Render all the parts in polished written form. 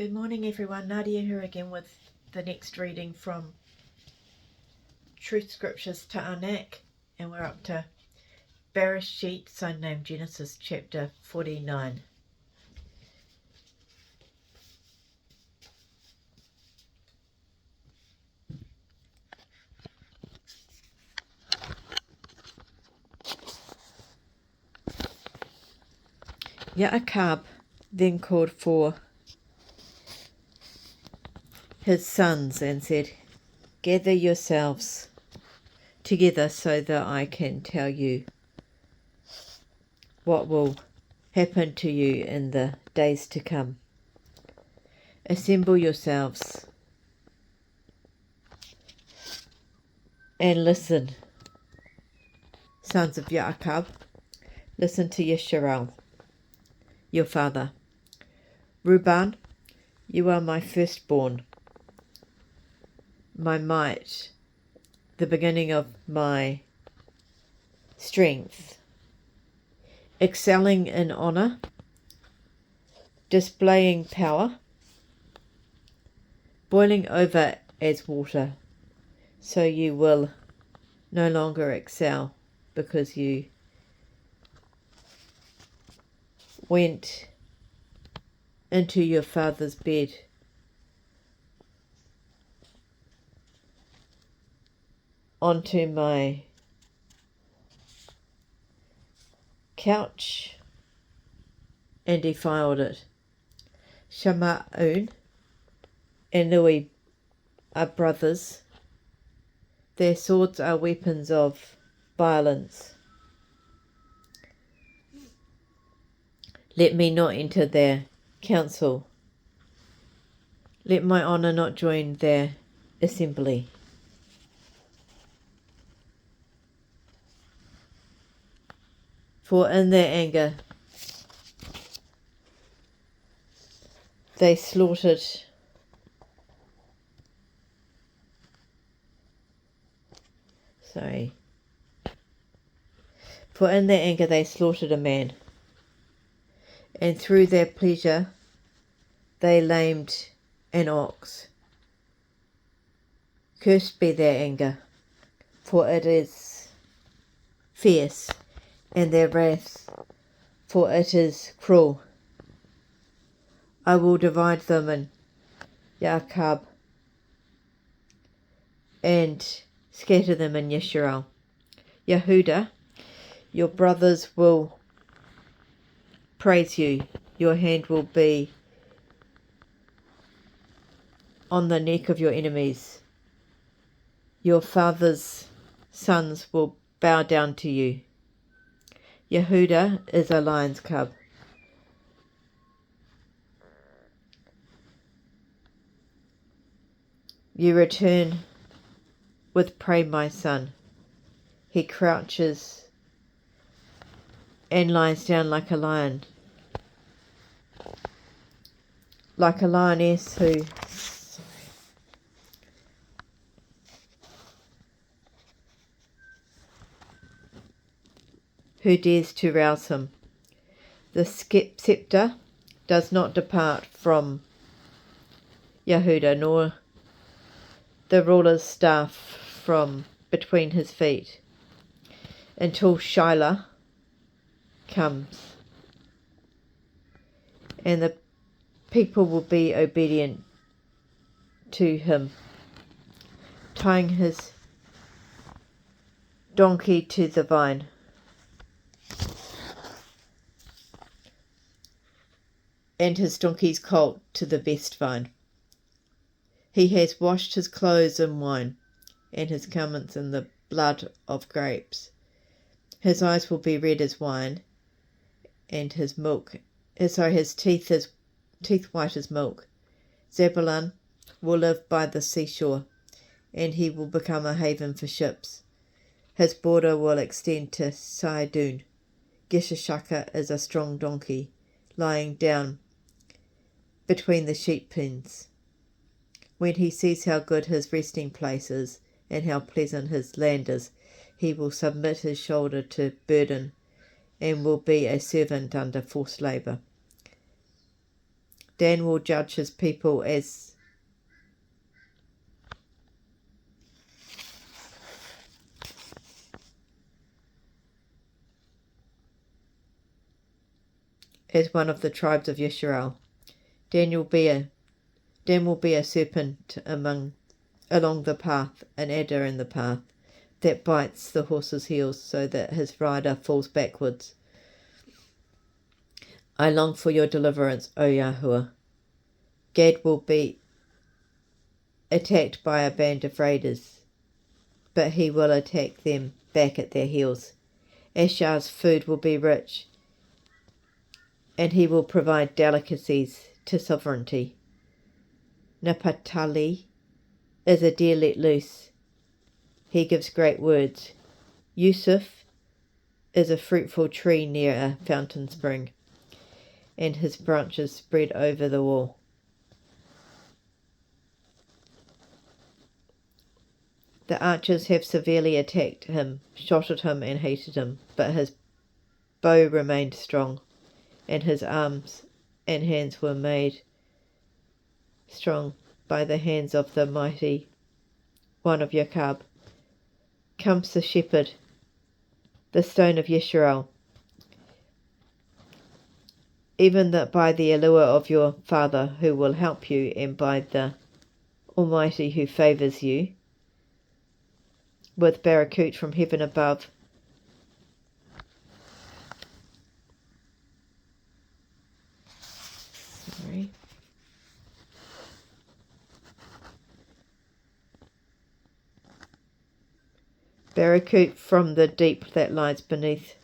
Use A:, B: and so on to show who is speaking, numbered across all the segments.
A: Good morning everyone, Nadia here again with the next reading from Truth Scriptures to Anak, and we're up to Barashiyt, son named Genesis, chapter 49. Yaakov then called for his sons and said, "Gather yourselves together so that I can tell you what will happen to you in the days to come. Assemble yourselves and listen, sons of Yaakov. Listen to Yisrael, your father. Reuben, you are my firstborn, my might, the beginning of my strength, excelling in honor, displaying power, boiling over as water. So you will no longer excel because you went into your father's bed. Onto my couch and defiled it. Shamaun and Louis are brothers. Their swords are weapons of violence. Let me not enter their council. Let my honour not join their assembly. For in their anger they slaughtered For in their anger they slaughtered a man, and through their pleasure they lamed an ox. Cursed be their anger, for it is fierce, and their wrath, for it is cruel. I will divide them in Yaakov and scatter them in Yisrael. Yehuda, your brothers will praise you. Your hand will be on the neck of your enemies. Your father's sons will bow down to you. Yehuda is a lion's cub. You return with prey, my son. He crouches and lies down like a lion, like a lioness who dares to rouse him. The scepter does not depart from Yehuda, nor the ruler's staff from between his feet, until Shiloh comes, and the people will be obedient to him, tying his donkey to the vine. And his donkey's colt to the best vine. He has washed his clothes in wine, and his garments in the blood of grapes. His eyes will be red as wine, and his teeth white as milk. Zebulun will live by the seashore, and he will become a haven for ships. His border will extend to Sidon. Geshashaka is a strong donkey, lying down between the sheep pens. When he sees how good his resting place is, and how pleasant his land is, he will submit his shoulder to burden, and will be a servant under forced labour. Dan will judge his people as one of the tribes of Yisrael. Dan will be a serpent along the path, an adder in the path, that bites the horse's heels so that his rider falls backwards. I long for your deliverance, O Yahuwah. Gad will be attacked by a band of raiders, but he will attack them back at their heels. Asher's food will be rich, and he will provide delicacies to sovereignty. Naphtali is a deer let loose. He gives great words. Yusuf is a fruitful tree near a fountain spring, and his branches spread over the wall. The archers have severely attacked him, shot at him, and hated him, but his bow remained strong, and his arms and hands were made strong by the hands of the mighty one of Jacob. Comes the shepherd, the stone of Yisrael, even that by the allure of your Father who will help you, and by the Almighty who favours you, with Barashiyt from heaven above. Barashiyt from the deep that lies beneath.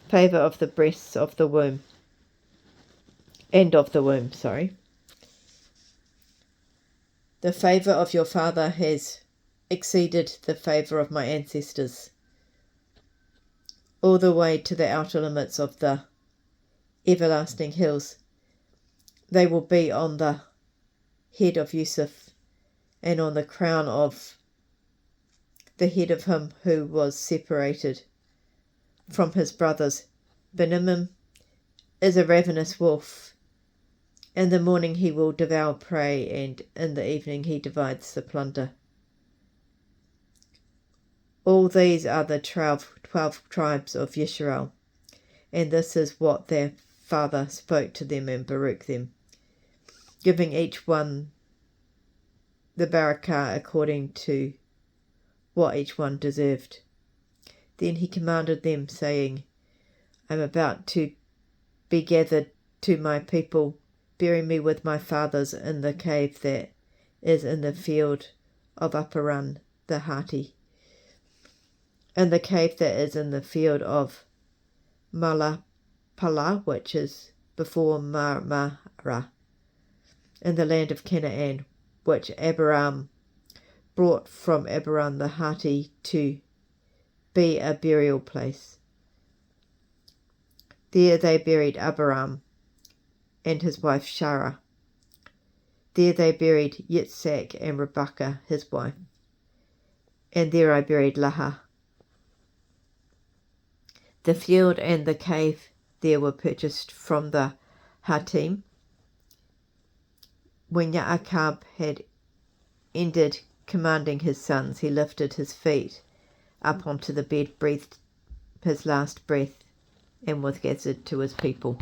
A: Favour of the breasts of the womb. The favour of your Father has exceeded the favour of my ancestors, all the way to the outer limits of the everlasting hills. They will be on the head of Yusuf, and on the crown of the head of him who was separated from his brothers. Benjamin is a ravenous wolf. In the morning he will devour prey, and in the evening he divides the plunder. All these are the 12 tribes of Yisrael, and this is what their father spoke to them and Baruch them, giving each one the barakah according to what each one deserved. Then he commanded them, saying, I am about to be gathered to my people. Bury me with my fathers in the cave that is in the field of Aparan the Hati, in the cave that is in the field of Malapala, which is before Marmara, in the land of Canaan, which Abraham brought from Aparan the Hati to be a burial place. There they buried Abraham and his wife Sarah. There they buried Yitzhak and Rebekah his wife, and there I buried Leah. The field and the cave there were purchased from the Hatim. When Yaakov had ended commanding his sons, he lifted his feet up onto the bed, breathed his last breath, and was gathered to his people.